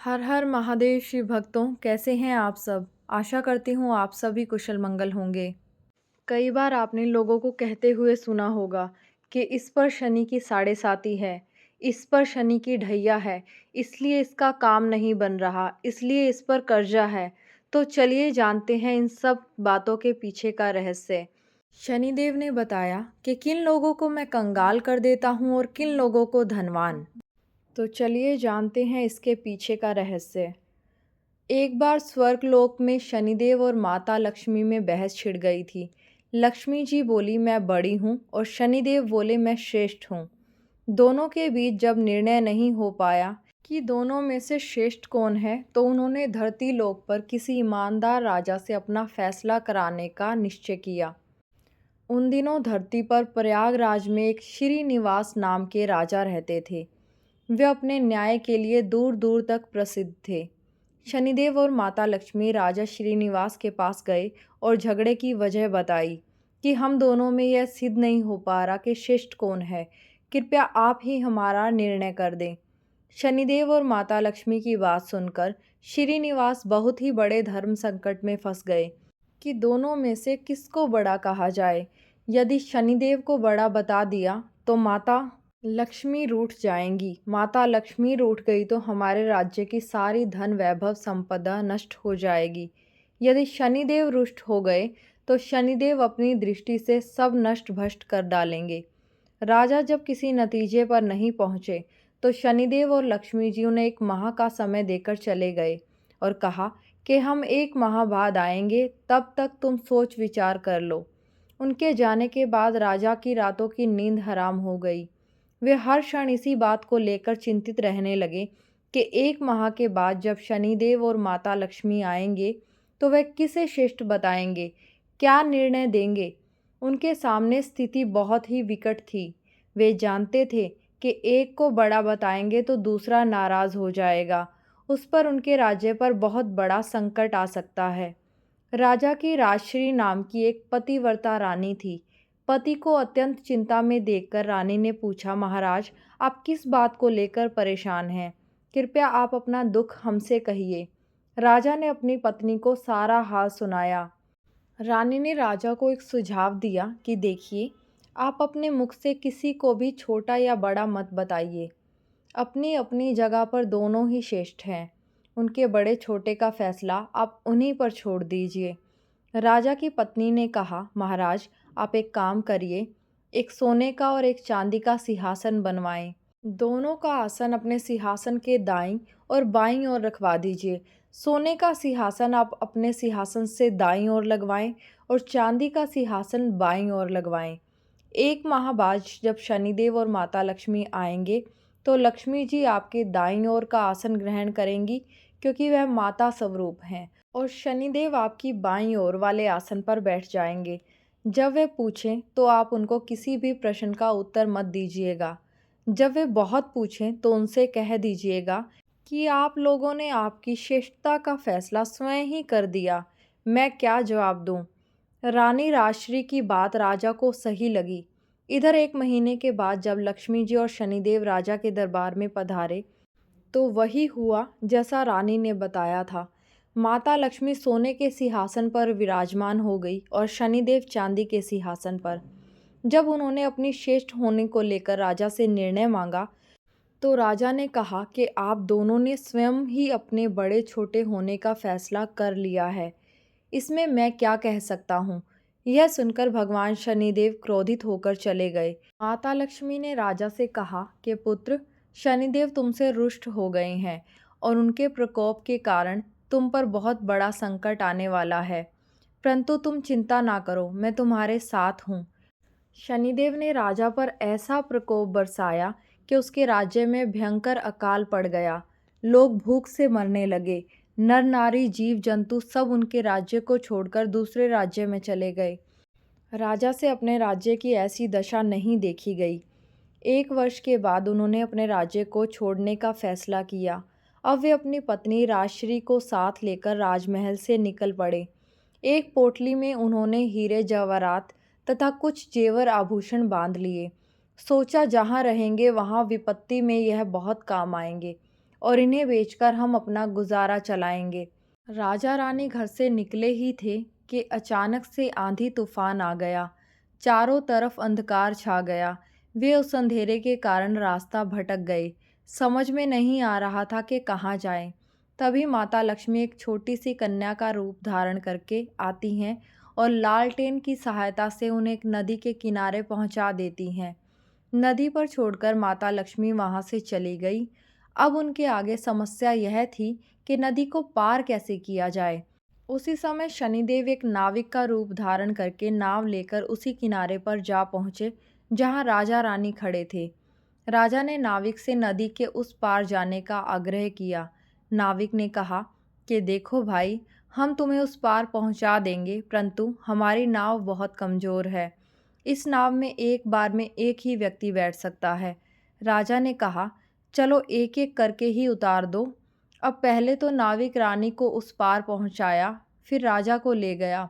हर हर महादेव शिव भक्तों, कैसे हैं आप सब। आशा करती हूँ आप सभी कुशल मंगल होंगे। कई बार आपने लोगों को कहते हुए सुना होगा कि इस पर शनि की साढ़े साती है, इस पर शनि की ढैया है, इसलिए इसका काम नहीं बन रहा, इसलिए इस पर कर्जा है। तो चलिए जानते हैं इन सब बातों के पीछे का रहस्य। शनिदेव ने बताया कि किन लोगों को मैं कंगाल कर देता हूँ और किन लोगों को धनवान। तो चलिए जानते हैं इसके पीछे का रहस्य। एक बार स्वर्गलोक में शनिदेव और माता लक्ष्मी में बहस छिड़ गई थी। लक्ष्मी जी बोली मैं बड़ी हूँ और शनिदेव बोले मैं श्रेष्ठ हूँ। दोनों के बीच जब निर्णय नहीं हो पाया कि दोनों में से श्रेष्ठ कौन है, तो उन्होंने धरती लोक पर किसी ईमानदार राजा से अपना फैसला कराने का निश्चय किया। उन दिनों धरती पर प्रयागराज में एक श्रीनिवास नाम के राजा रहते थे। वे अपने न्याय के लिए दूर दूर तक प्रसिद्ध थे। शनिदेव और माता लक्ष्मी राजा श्रीनिवास के पास गए और झगड़े की वजह बताई कि हम दोनों में यह सिद्ध नहीं हो पा रहा कि श्रेष्ठ कौन है, कृपया आप ही हमारा निर्णय कर दें। शनिदेव और माता लक्ष्मी की बात सुनकर श्रीनिवास बहुत ही बड़े धर्म संकट में फंस गए कि दोनों में से किसको बड़ा कहा जाए। यदि शनिदेव को बड़ा बता दिया तो माता लक्ष्मी रूठ जाएंगी, माता लक्ष्मी रूठ गई तो हमारे राज्य की सारी धन वैभव संपदा नष्ट हो जाएगी। यदि शनिदेव रुष्ट हो गए तो शनिदेव अपनी दृष्टि से सब नष्ट भ्रष्ट कर डालेंगे। राजा जब किसी नतीजे पर नहीं पहुंचे तो शनिदेव और लक्ष्मी जी उन्हें एक माह का समय देकर चले गए और कहा कि हम एक माह बाद आएंगे, तब तक तुम सोच विचार कर लो। उनके जाने के बाद राजा की रातों की नींद हराम हो गई। वे हर क्षण इसी बात को लेकर चिंतित रहने लगे कि एक माह के बाद जब शनिदेव और माता लक्ष्मी आएंगे तो वे किसे श्रेष्ठ बताएंगे, क्या निर्णय देंगे। उनके सामने स्थिति बहुत ही विकट थी। वे जानते थे कि एक को बड़ा बताएंगे तो दूसरा नाराज हो जाएगा, उस पर उनके राज्य पर बहुत बड़ा संकट आ सकता है। राजा की राजश्री नाम की एक पतिव्रता रानी थी। पति को अत्यंत चिंता में देखकर रानी ने पूछा, महाराज आप किस बात को लेकर परेशान हैं, कृपया आप अपना दुख हमसे कहिए। राजा ने अपनी पत्नी को सारा हाल सुनाया। रानी ने राजा को एक सुझाव दिया कि देखिए, आप अपने मुख से किसी को भी छोटा या बड़ा मत बताइए। अपनी अपनी जगह पर दोनों ही श्रेष्ठ हैं। उनके बड़े छोटे का फैसला आप उन्हीं पर छोड़ दीजिए। राजा की पत्नी ने कहा, महाराज आप एक काम करिए, एक सोने का और एक चांदी का सिंहासन बनवाएं। दोनों का आसन अपने सिंहासन के दाईं और बाईं ओर रखवा दीजिए। सोने का सिंहासन आप अपने सिंहासन से दाईं ओर लगवाएं और चांदी का सिंहासन बाईं ओर लगवाएं। एक माह बाद जब शनिदेव और माता लक्ष्मी आएंगे तो लक्ष्मी जी आपके दाईं ओर का आसन ग्रहण करेंगी, क्योंकि वह माता स्वरूप हैं, और शनिदेव आपकी बाईं ओर वाले आसन पर बैठ जाएंगे। जब वे पूछें तो आप उनको किसी भी प्रश्न का उत्तर मत दीजिएगा। जब वे बहुत पूछें तो उनसे कह दीजिएगा कि आप लोगों ने आपकी श्रेष्ठता का फैसला स्वयं ही कर दिया, मैं क्या जवाब दूं। रानी राजश्री की बात राजा को सही लगी। इधर एक महीने के बाद जब लक्ष्मी जी और शनिदेव राजा के दरबार में पधारे तो वही हुआ जैसा रानी ने बताया था। माता लक्ष्मी सोने के सिंहासन पर विराजमान हो गई और शनिदेव चांदी के सिंहासन पर। जब उन्होंने अपनी श्रेष्ठ होने को लेकर राजा से निर्णय मांगा तो राजा ने कहा कि आप दोनों ने स्वयं ही अपने बड़े छोटे होने का फैसला कर लिया है, इसमें मैं क्या कह सकता हूँ। यह सुनकर भगवान शनिदेव क्रोधित होकर चले गए। माता लक्ष्मी ने राजा से कहा कि पुत्र, शनिदेव तुमसे रुष्ट हो गए हैं और उनके प्रकोप के कारण तुम पर बहुत बड़ा संकट आने वाला है, परंतु तुम चिंता ना करो, मैं तुम्हारे साथ हूँ। शनिदेव ने राजा पर ऐसा प्रकोप बरसाया कि उसके राज्य में भयंकर अकाल पड़ गया। लोग भूख से मरने लगे। नर नारी जीव जंतु सब उनके राज्य को छोड़कर दूसरे राज्य में चले गए। राजा से अपने राज्य की ऐसी दशा नहीं देखी गई। एक वर्ष के बाद उन्होंने अपने राज्य को छोड़ने का फैसला किया। अब वे अपनी पत्नी राजश्री को साथ लेकर राजमहल से निकल पड़े। एक पोटली में उन्होंने हीरे जवाहरात तथा कुछ जेवर आभूषण बांध लिए। सोचा जहाँ रहेंगे वहाँ विपत्ति में यह बहुत काम आएंगे, और इन्हें बेचकर हम अपना गुजारा चलाएंगे। राजा रानी घर से निकले ही थे कि अचानक से आंधी तूफान आ गया। चारों तरफ अंधकार छा गया। वे उस अंधेरे के कारण रास्ता भटक गए। समझ में नहीं आ रहा था कि कहाँ जाएं। तभी माता लक्ष्मी एक छोटी सी कन्या का रूप धारण करके आती हैं और लालटेन की सहायता से उन्हें एक नदी के किनारे पहुंचा देती हैं। नदी पर छोड़कर माता लक्ष्मी वहां से चली गई। अब उनके आगे समस्या यह थी कि नदी को पार कैसे किया जाए। उसी समय शनिदेव एक नाविक का रूप धारण करके नाव लेकर उसी किनारे पर जा पहुंचे जहां राजा रानी खड़े थे। राजा ने नाविक से नदी के उस पार जाने का आग्रह किया। नाविक ने कहा कि देखो भाई, हम तुम्हें उस पार पहुंचा देंगे, परंतु हमारी नाव बहुत कमज़ोर है। इस नाव में एक बार में एक ही व्यक्ति बैठ सकता है। राजा ने कहा, चलो एक एक करके ही उतार दो। अब पहले तो नाविक रानी को उस पार पहुंचाया, फिर राजा को ले गया।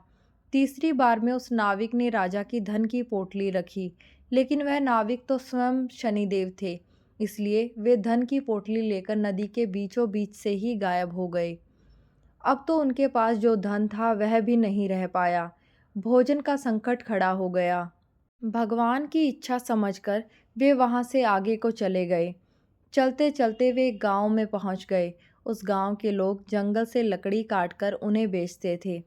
तीसरी बार में उस नाविक ने राजा की धन की पोटली रखी, लेकिन वह नाविक तो स्वयं शनिदेव थे, इसलिए वे धन की पोटली लेकर नदी के बीचों बीच से ही गायब हो गए। अब तो उनके पास जो धन था वह भी नहीं रह पाया। भोजन का संकट खड़ा हो गया। भगवान की इच्छा समझकर वे वहां से आगे को चले गए। चलते चलते वे एक गांव में पहुंच गए। उस गांव के लोग जंगल से लकड़ी काटकर उन्हें बेचते थे।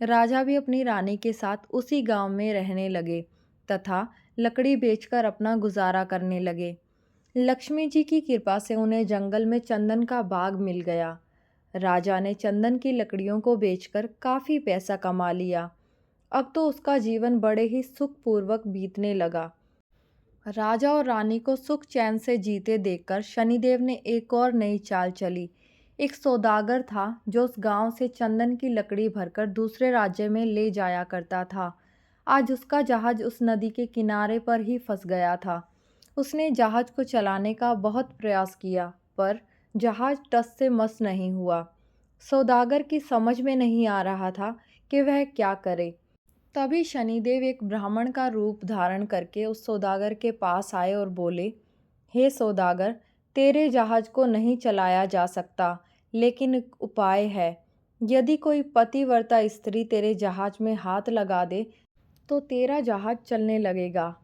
राजा भी अपनी रानी के साथ उसी गांव में रहने लगे तथा लकड़ी बेचकर अपना गुजारा करने लगे। लक्ष्मी जी की कृपा से उन्हें जंगल में चंदन का बाग मिल गया। राजा ने चंदन की लकड़ियों को बेचकर काफ़ी पैसा कमा लिया। अब तो उसका जीवन बड़े ही सुखपूर्वक बीतने लगा। राजा और रानी को सुख चैन से जीते देखकर शनिदेव ने एक और नई चाल चली। एक सौदागर था जो उस गांव से चंदन की लकड़ी भरकर दूसरे राज्य में ले जाया करता था। आज उसका जहाज उस नदी के किनारे पर ही फंस गया था। उसने जहाज को चलाने का बहुत प्रयास किया, पर जहाज टस से मस नहीं हुआ। सौदागर की समझ में नहीं आ रहा था कि वह क्या करे। तभी शनिदेव एक ब्राह्मण का रूप धारण करके उस सौदागर के पास आए और बोले, हे सौदागर, तेरे जहाज को नहीं चलाया जा सकता, लेकिन एक उपाय है। यदि कोई पतिव्रता स्त्री तेरे जहाज में हाथ लगा दे तो तेरा जहाज चलने लगेगा।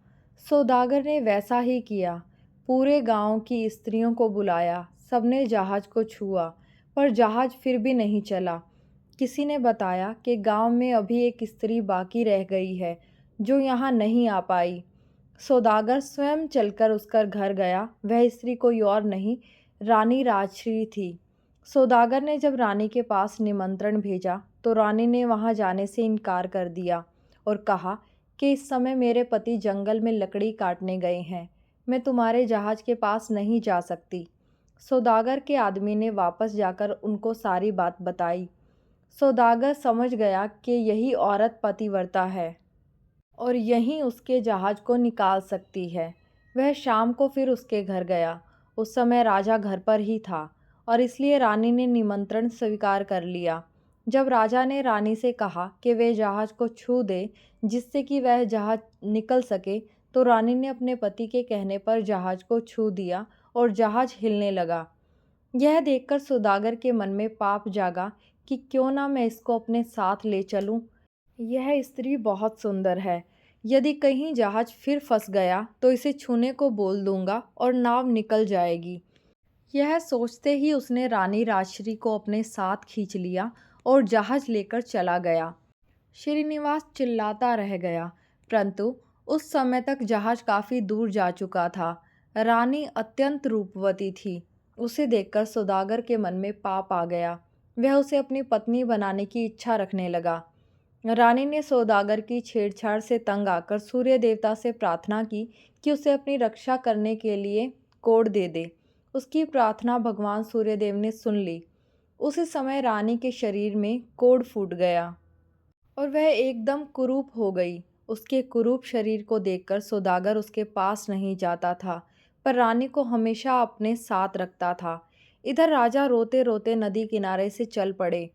सौदागर ने वैसा ही किया। पूरे गांव की स्त्रियों को बुलाया, सबने जहाज को छुआ, पर जहाज फिर भी नहीं चला। किसी ने बताया कि गांव में अभी एक स्त्री बाकी रह गई है जो यहाँ नहीं आ पाई। सौदागर स्वयं चलकर उसका घर गया। वह स्त्री कोई और नहीं, रानी राजश्री थी। सौदागर ने जब रानी के पास निमंत्रण भेजा तो रानी ने वहां जाने से इनकार कर दिया और कहा कि इस समय मेरे पति जंगल में लकड़ी काटने गए हैं, मैं तुम्हारे जहाज के पास नहीं जा सकती। सौदागर के आदमी ने वापस जाकर उनको सारी बात बताई। सौदागर समझ गया कि यही औरत पतिव्रता है और यहीं उसके जहाज को निकाल सकती है। वह शाम को फिर उसके घर गया। उस समय राजा घर पर ही था और इसलिए रानी ने निमंत्रण स्वीकार कर लिया। जब राजा ने रानी से कहा कि वे जहाज को छू दे जिससे कि वह जहाज निकल सके, तो रानी ने अपने पति के कहने पर जहाज को छू दिया और जहाज हिलने लगा। यह देखकर सौदागर के मन में पाप जागा कि क्यों ना मैं इसको अपने साथ ले चलूं। यह स्त्री बहुत सुंदर है। यदि कहीं जहाज फिर फंस गया तो इसे छूने को बोल दूंगा और नाव निकल जाएगी। यह सोचते ही उसने रानी राजश्री को अपने साथ खींच लिया और जहाज लेकर चला गया। श्रीनिवास चिल्लाता रह गया, परंतु उस समय तक जहाज काफ़ी दूर जा चुका था। रानी अत्यंत रूपवती थी। उसे देखकर सौदागर के मन में पाप आ गया। वह उसे अपनी पत्नी बनाने की इच्छा रखने लगा। रानी ने सौदागर की छेड़छाड़ से तंग आकर सूर्य देवता से प्रार्थना की कि उसे अपनी रक्षा करने के लिए कोड़ दे दे। उसकी प्रार्थना भगवान सूर्यदेव ने सुन ली। उसी समय रानी के शरीर में कोड़ फूट गया और वह एकदम कुरूप हो गई। उसके कुरूप शरीर को देखकर सौदागर उसके पास नहीं जाता था, पर रानी को हमेशा अपने साथ रखता था। इधर राजा रोते रोते नदी किनारे से चल पड़े।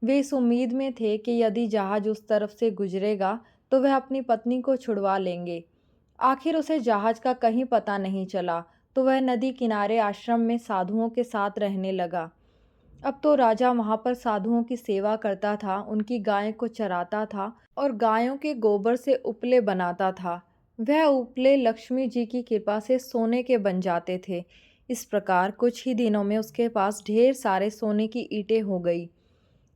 वे इस उम्मीद में थे कि यदि जहाज उस तरफ से गुजरेगा तो वह अपनी पत्नी को छुड़वा लेंगे। आखिर उसे जहाज का कहीं पता नहीं चला। तो वह नदी किनारे आश्रम में साधुओं के साथ रहने लगा। अब तो राजा वहाँ पर साधुओं की सेवा करता था, उनकी गाय को चराता था और गायों के गोबर से उपले बनाता था। वह उपले लक्ष्मी जी की कृपा से सोने के बन जाते थे। इस प्रकार कुछ ही दिनों में उसके पास ढेर सारे सोने की ईंटें हो गई।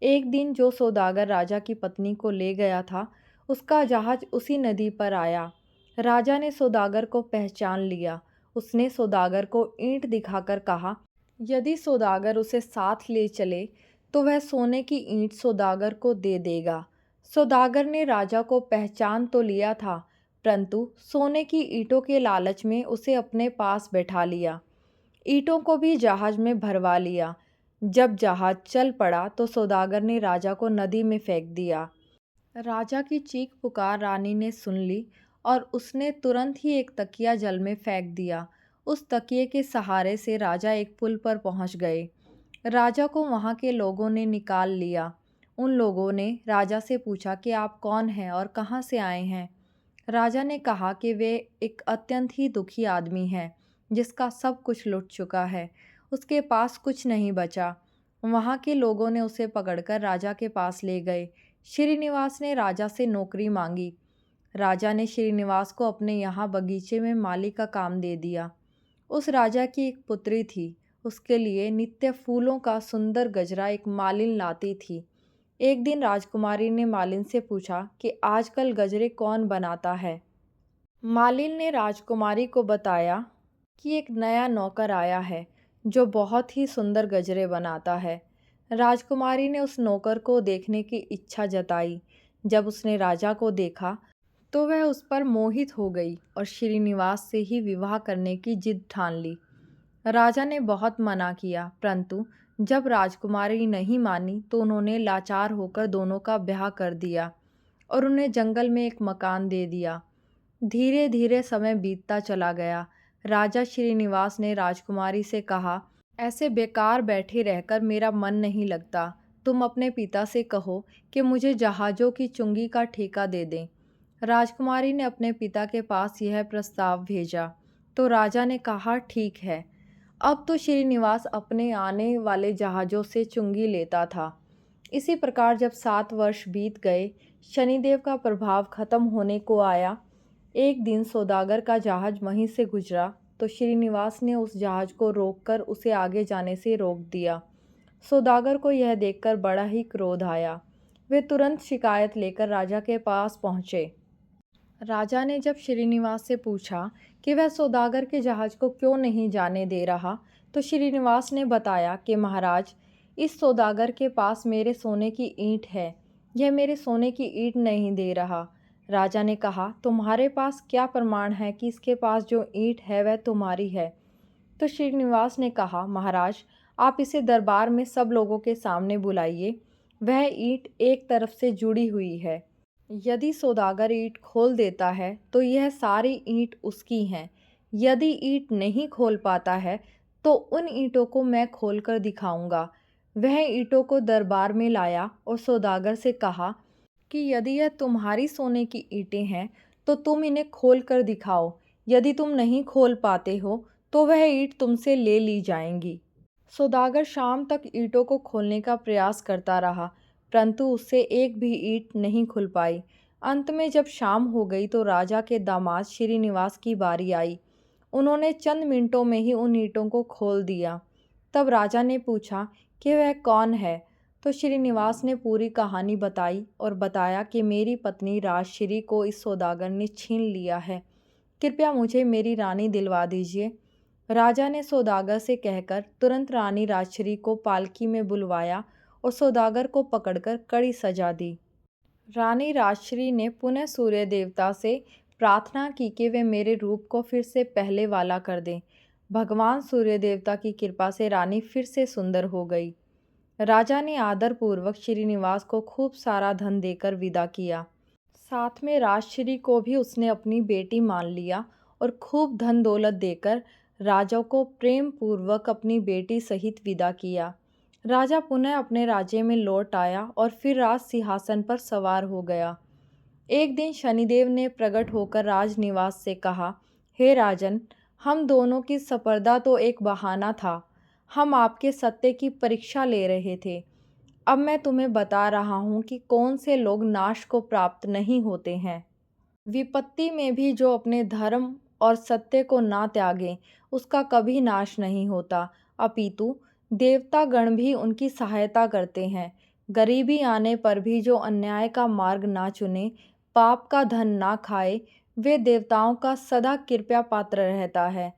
एक दिन जो सौदागर राजा की पत्नी को ले गया था, उसका जहाज उसी नदी पर आया। राजा ने सौदागर को पहचान लिया। उसने सौदागर को ईंट दिखाकर कहा, यदि सौदागर उसे साथ ले चले तो वह सोने की ईंट सौदागर को दे देगा। सौदागर ने राजा को पहचान तो लिया था, परंतु सोने की ईंटों के लालच में उसे अपने पास बैठा लिया। ईंटों को भी जहाज में भरवा लिया। जब जहाज चल पड़ा तो सौदागर ने राजा को नदी में फेंक दिया। राजा की चीख पुकार रानी ने सुन ली और उसने तुरंत ही एक तकिया जल में फेंक दिया। उस तकिए के सहारे से राजा एक पुल पर पहुंच गए। राजा को वहां के लोगों ने निकाल लिया। उन लोगों ने राजा से पूछा कि आप कौन हैं और कहां से आए हैं। राजा ने कहा कि वे एक अत्यंत ही दुखी आदमी हैं, जिसका सब कुछ लुट चुका है, उसके पास कुछ नहीं बचा। वहाँ के लोगों ने उसे पकड़कर राजा के पास ले गए। श्रीनिवास ने राजा से नौकरी मांगी। राजा ने श्रीनिवास को अपने यहाँ बगीचे में माली का काम दे दिया। उस राजा की एक पुत्री थी। उसके लिए नित्य फूलों का सुंदर गजरा एक मालिन लाती थी। एक दिन राजकुमारी ने मालिन से पूछा कि आजकल गजरे कौन बनाता है। मालिन ने राजकुमारी को बताया कि एक नया नौकर आया है जो बहुत ही सुंदर गजरे बनाता है। राजकुमारी ने उस नौकर को देखने की इच्छा जताई। जब उसने राजा को देखा तो वह उस पर मोहित हो गई और श्रीनिवास से ही विवाह करने की जिद ठान ली। राजा ने बहुत मना किया, परंतु जब राजकुमारी नहीं मानी तो उन्होंने लाचार होकर दोनों का ब्याह कर दिया और उन्हें जंगल में एक मकान दे दिया। धीरे धीरे समय बीतता चला गया। राजा श्रीनिवास ने राजकुमारी से कहा, ऐसे बेकार बैठे रहकर मेरा मन नहीं लगता। तुम अपने पिता से कहो कि मुझे जहाज़ों की चुंगी का ठेका दे दें। राजकुमारी ने अपने पिता के पास यह प्रस्ताव भेजा तो राजा ने कहा, ठीक है। अब तो श्रीनिवास अपने आने वाले जहाज़ों से चुंगी लेता था। इसी प्रकार जब 7 वर्ष बीत गए, शनिदेव का प्रभाव खत्म होने को आया। एक दिन सौदागर का जहाज वहीं से गुजरा तो श्रीनिवास ने उस जहाज को रोककर उसे आगे जाने से रोक दिया। सौदागर को यह देखकर बड़ा ही क्रोध आया। वे तुरंत शिकायत लेकर राजा के पास पहुंचे। राजा ने जब श्रीनिवास से पूछा कि वह सौदागर के जहाज को क्यों नहीं जाने दे रहा, तो श्रीनिवास ने बताया कि महाराज, इस सौदागर के पास मेरे सोने की ईंट है, यह मेरे सोने की ईंट नहीं दे रहा। राजा ने कहा, तुम्हारे पास क्या प्रमाण है कि इसके पास जो ईंट है वह तुम्हारी है। तो श्रीनिवास ने कहा, महाराज, आप इसे दरबार में सब लोगों के सामने बुलाइए। वह ईंट एक तरफ से जुड़ी हुई है। यदि सौदागर ईंट खोल देता है तो यह सारी ईंट उसकी हैं। यदि ईंट नहीं खोल पाता है तो उन ईंटों को मैं खोलकर दिखाऊंगा। वह ईंटों को दरबार में लाया और सौदागर से कहा कि यदि यह तुम्हारी सोने की ईंटें हैं तो तुम इन्हें खोल कर दिखाओ। यदि तुम नहीं खोल पाते हो तो वह ईंट तुमसे ले ली जाएंगी। सौदागर शाम तक ईंटों को खोलने का प्रयास करता रहा, परंतु उससे एक भी ईंट नहीं खुल पाई। अंत में जब शाम हो गई तो राजा के दामाद श्रीनिवास की बारी आई। उन्होंने चंद मिनटों में ही उन ईंटों को खोल दिया। तब राजा ने पूछा कि वह कौन है, तो श्रीनिवास ने पूरी कहानी बताई और बताया कि मेरी पत्नी राजश्री को इस सौदागर ने छीन लिया है। कृपया मुझे मेरी रानी दिलवा दीजिए। राजा ने सौदागर से कहकर तुरंत रानी राजश्री को पालकी में बुलवाया और सौदागर को पकड़कर कड़ी सजा दी। रानी राजश्री ने पुनः सूर्य देवता से प्रार्थना की कि वे मेरे रूप को फिर से पहले वाला कर दें। भगवान सूर्य देवता की कृपा से रानी फिर से सुंदर हो गई। राजा ने आदरपूर्वक श्रीनिवास को खूब सारा धन देकर विदा किया। साथ में राजश्री को भी उसने अपनी बेटी मान लिया और खूब धन दौलत देकर राजा को प्रेम पूर्वक अपनी बेटी सहित विदा किया। राजा पुनः अपने राज्य में लौट आया और फिर राज सिंहासन पर सवार हो गया। एक दिन शनिदेव ने प्रकट होकर राजनिवास से कहा, हे राजन, हम दोनों की स्पर्धा तो एक बहाना था। हम आपके सत्य की परीक्षा ले रहे थे। अब मैं तुम्हें बता रहा हूँ कि कौन से लोग नाश को प्राप्त नहीं होते हैं। विपत्ति में भी जो अपने धर्म और सत्य को ना त्यागे, उसका कभी नाश नहीं होता, अपितु देवतागण भी उनकी सहायता करते हैं। गरीबी आने पर भी जो अन्याय का मार्ग ना चुने, पाप का धन ना खाए, वे देवताओं का सदा कृपा पात्र रहता है।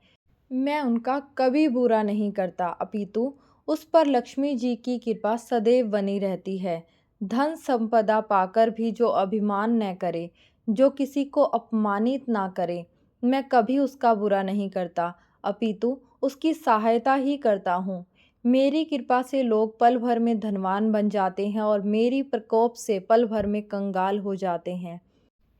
मैं उनका कभी बुरा नहीं करता, अपितु उस पर लक्ष्मी जी की कृपा सदैव बनी रहती है। धन संपदा पाकर भी जो अभिमान न करे, जो किसी को अपमानित ना करे, मैं कभी उसका बुरा नहीं करता, अपितु उसकी सहायता ही करता हूँ। मेरी कृपा से लोग पल भर में धनवान बन जाते हैं और मेरी प्रकोप से पल भर में कंगाल हो जाते हैं।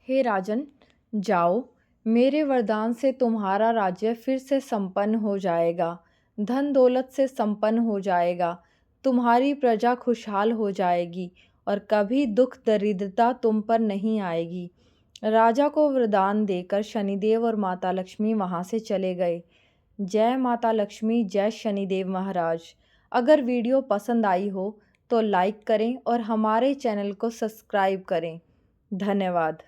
हे राजन, जाओ, मेरे वरदान से तुम्हारा राज्य फिर से संपन्न हो जाएगा, धन दौलत से संपन्न हो जाएगा, तुम्हारी प्रजा खुशहाल हो जाएगी और कभी दुख दरिद्रता तुम पर नहीं आएगी। राजा को वरदान देकर शनिदेव और माता लक्ष्मी वहाँ से चले गए। जय माता लक्ष्मी, जय शनिदेव महाराज। अगर वीडियो पसंद आई हो तो लाइक करें और हमारे चैनल को सब्सक्राइब करें। धन्यवाद।